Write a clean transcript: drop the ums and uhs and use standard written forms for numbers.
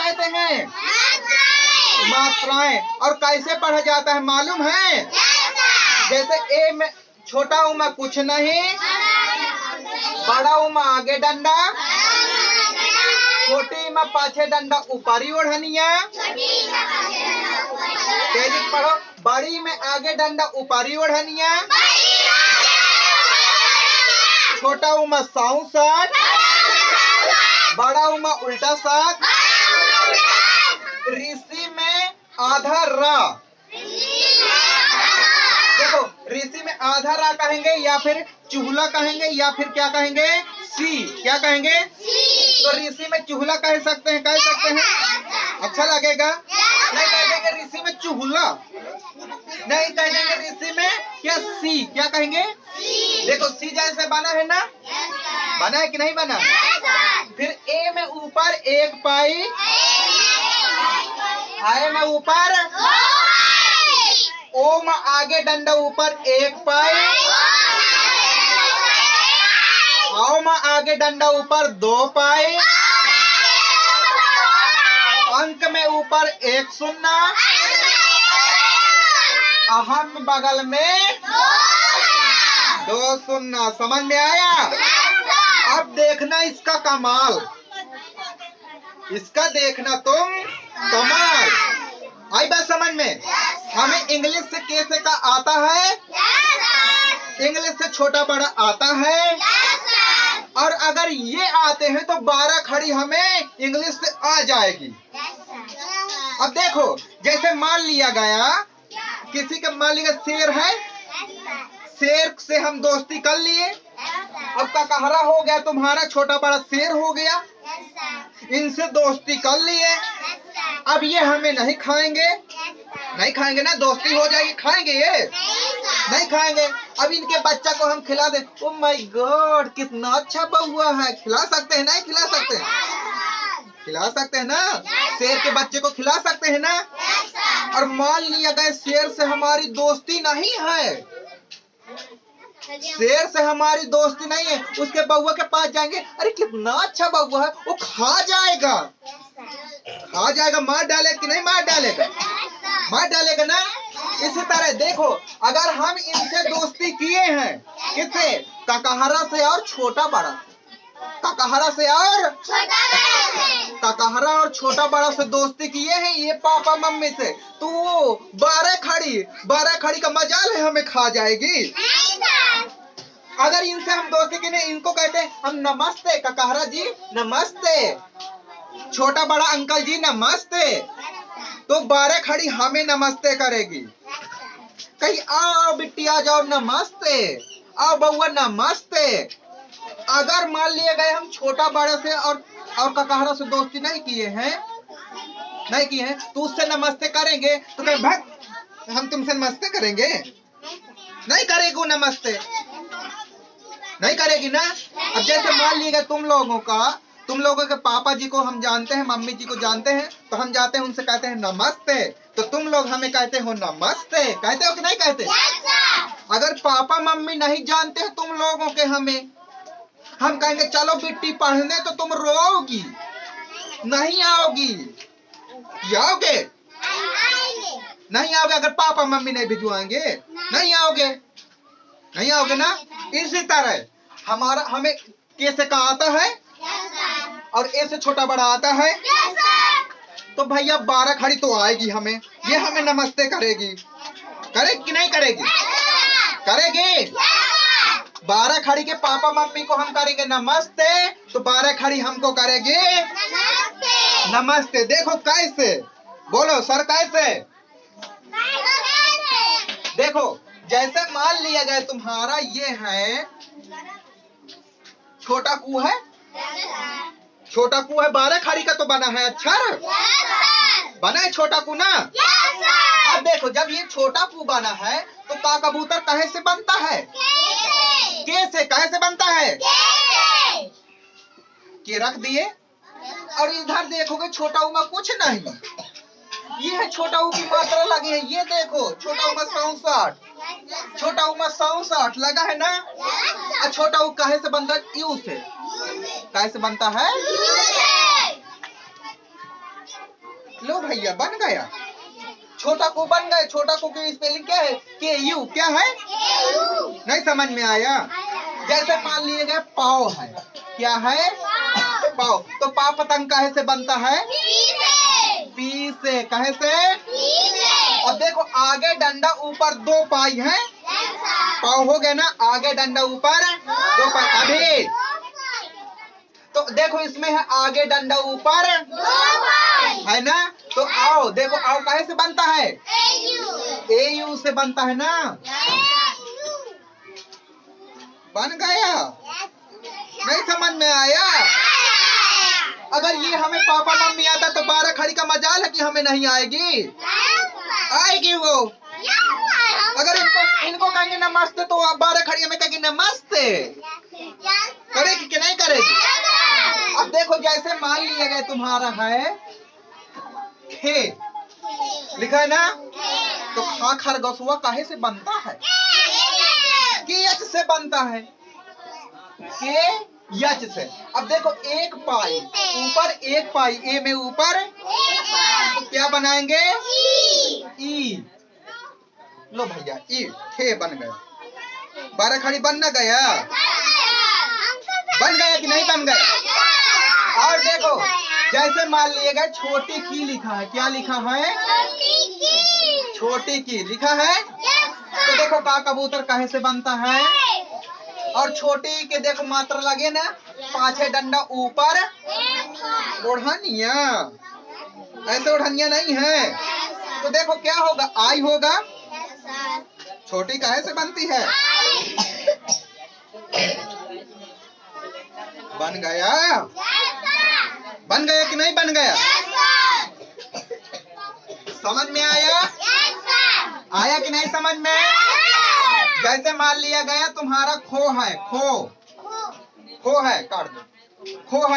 कहते हैं? मात्राएं। और कैसे पढ़ा जाता है मालूम है? जैसे ए में छोटा ऊ में कुछ नहीं, बड़ा ऊ में आगे डंडा, छोटी में पाछे डंडा ऊपरी ओढ़निया। तेजी पढ़ो। बड़ी में आगे डंडा ऊपरी ओढ़निया, छोटा ऊ में साऊ साठ, बड़ा ऊ में उल्टा साठ, ऋषि में आधा रा। देखो ऋषि में आधा रा कहेंगे या फिर चूल्हा कहेंगे या फिर क्या कहेंगे? सी। क्या कहेंगे? तो ऋषि में चूल्हा कह सकते हैं, कह सकते हैं? अच्छा लगेगा? नहीं कह देंगे ऋषि में चूल्हा, नहीं कह देंगे ऋषि में क्या? सी। क्या कहेंगे? देखो सी जैसे बना है ना, बना है कि नहीं बना? फिर ए में ऊपर एक पाई, आए में ऊपर, ओ में आगे डंडा ऊपर एक पाई, आओ में आगे डंडा ऊपर दो पाई, अंक में ऊपर एक शून्य, अहम बगल में दो शून्य। समझ में आया? अब देखना इसका कमाल, इसका देखना तुम कमाल। आई बात समझ में? हमें इंग्लिश से कैसे का आता है, इंग्लिश से छोटा बड़ा आता है, और अगर ये आते हैं तो 12 खड़ी हमें इंग्लिश से आ जाएगी। अब देखो जैसे मान लिया गया किसी का, मान लिया शेर है, शेर से हम दोस्ती कर लिए, अब ककहरा हो गया तुम्हारा, छोटा बड़ा शेर हो गया, इनसे दोस्ती कर लिए। अब ये हमें नहीं खाएंगे, नहीं खाएंगे ना, दोस्ती हो जाएगी, खाएंगे ये? नहीं खाएंगे। अब इनके बच्चा को हम खिला दे, ओ माय गॉड कितना अच्छा बउआ है, खिला सकते हैं? नहीं खिला सकते हैं? खिला सकते हैं ना, शेर के बच्चे को खिला सकते हैं ना। और मान लिया गया शेर से हमारी दोस्ती नहीं है, शेर से हमारी दोस्ती नहीं है, उसके बउआ के पास जाएंगे, अरे कितना अच्छा बउआ है, वो खा जाएगा, खा जाएगा, मार डालेगा कि नहीं मार डालेगा? मार डालेगा ना। इसी तरह देखो अगर हम इनसे दोस्ती किए हैं, किससे? ककहरा से और छोटा बड़ा से, ककहरा से और ककहरा और छोटा बड़ा से दोस्ती किए हैं ये पापा मम्मी से, तो 12 खड़ी का मजाल है हमें खा जाएगी। अगर इनसे हम दोस्ती की नहीं, इनको कहते हैं हम नमस्ते, ककहरा जी नमस्ते, छोटा बड़ा अंकल जी नमस्ते, तो 12 खड़ी हमें नमस्ते करेगी। कहीं आओ बिटिया जाओ नमस्ते, आओ बउआ नमस्ते। अगर मान लिए गए हम छोटा बड़ा से और ककहरा से दोस्ती नहीं किए हैं, नहीं किए हैं, तो उससे नमस्ते करेंगे तो कहीं भक्त हम तुमसे नमस्ते करेंगे? नहीं करेगी नमस्ते, नहीं करेगी ना। अब जैसे मान लिएगा तुम लोगों के पापा जी को हम जानते हैं, मम्मी जी को जानते हैं, तो हम जाते हैं उनसे कहते हैं नमस्ते, तो तुम लोग हमें कहते हो नमस्ते, कहते हो कि नहीं कहते? अगर पापा मम्मी नहीं जानते हैं तुम लोगों के हमें, हम कहेंगे चलो बिट्टी पढ़ने, तो तुम रोओगी, नहीं आओगी, आओगे? नहीं आओगे अगर पापा मम्मी नहीं भिजवाएंगे, नहीं आओगे, नहीं आओगे ना। इसी तरह हमें कैसे का आता है और ए से छोटा बड़ा आता है, तो भैया 12 खड़ी तो आएगी हमें, ये हमें नमस्ते करेगी, करेगी कि नहीं करेगी? करेगी। 12 खड़ी के पापा मम्मी को हम करेंगे नमस्ते, तो 12 खड़ी हमको करेगी नमस्ते। देखो कैसे, बोलो सर कैसे? देखो जैसे मान लिया जाए तुम्हारा ये है छोटा कुआ है, छोटा कुआ है, 12 खड़ी का तो बना है, अच्छा बना है छोटा कुआ ना। अब देखो जब ये छोटा कुआ बना है तो का कबूतर कहे से बनता है? कैसे, कहे से बनता है? के रख दिए, और इधर देखोगे छोटा ऊ में कुछ नहीं, ये है छोटा ऊ की मात्रा लगी है, ये देखो छोटा ऊ में 67, छोटा ऊ में 67 लगा है ना। और छोटा ऊ कहे से बनता है? यू से। कहे से बनता है? लो भैया बन गया, छोटा को बन गए। छोटा को की स्पेलिंग क्या है? के यू। क्या है? नहीं समझ में आया? जैसे मान लीजिए पाव है, क्या है? पाव। तो पाव पतंग काहे से बनता है? पी से। काहे से? और देखो आगे डंडा ऊपर दो पाई है, पाव हो गया ना, आगे डंडा ऊपर दो पाई। अभी तो देखो इसमें है आगे डंडा ऊपर है ना, तो आओ देखो, आओ काहे से बनता है? ए यू से बनता है ना। बन गया? नहीं समझ में आया? अगर ये हमें पापा मम्मी आता तो 12 खड़ी का मजाल है कि हमें नहीं आएगी? आएगी वो। अगर इनको कहेंगे नमस्ते तो आप 12 खड़ी हमें कहेंगे नमस्ते। करेगी कि नहीं करेगी? अब देखो जैसे मान लिया गया तुम्हारा है खे, लिखा है ना, तो खा खरगोशुआ काहे से बनता है? के यच से बनता है, के यच से। अब देखो एक पाई ऊपर, एक पाई ए में ऊपर, तो क्या बनाएंगे? ई। लो भैया ई थे बन गया। 12 खड़ी बन न गया? बन गया कि नहीं बन गया? और देखो जैसे मान लिएगा छोटी की लिखा है, क्या लिखा है? छोटी की लिखा है। तो देखो का कबूतर काहे से बनता है? और छोटी के देखो मात्रा लगे ना, पांचे डंडा ऊपर ओढ़निया, ऐसे ओढ़निया नहीं है। तो देखो क्या होगा? आई होगा। छोटी काहे से बनती है? बन गया? बन गया कि नहीं बन गया? समझ में आया? आया कि नहीं समझ में? जैसे मान लिया गया तुम्हारा खो है, खो, खो है, काट दो, खो है।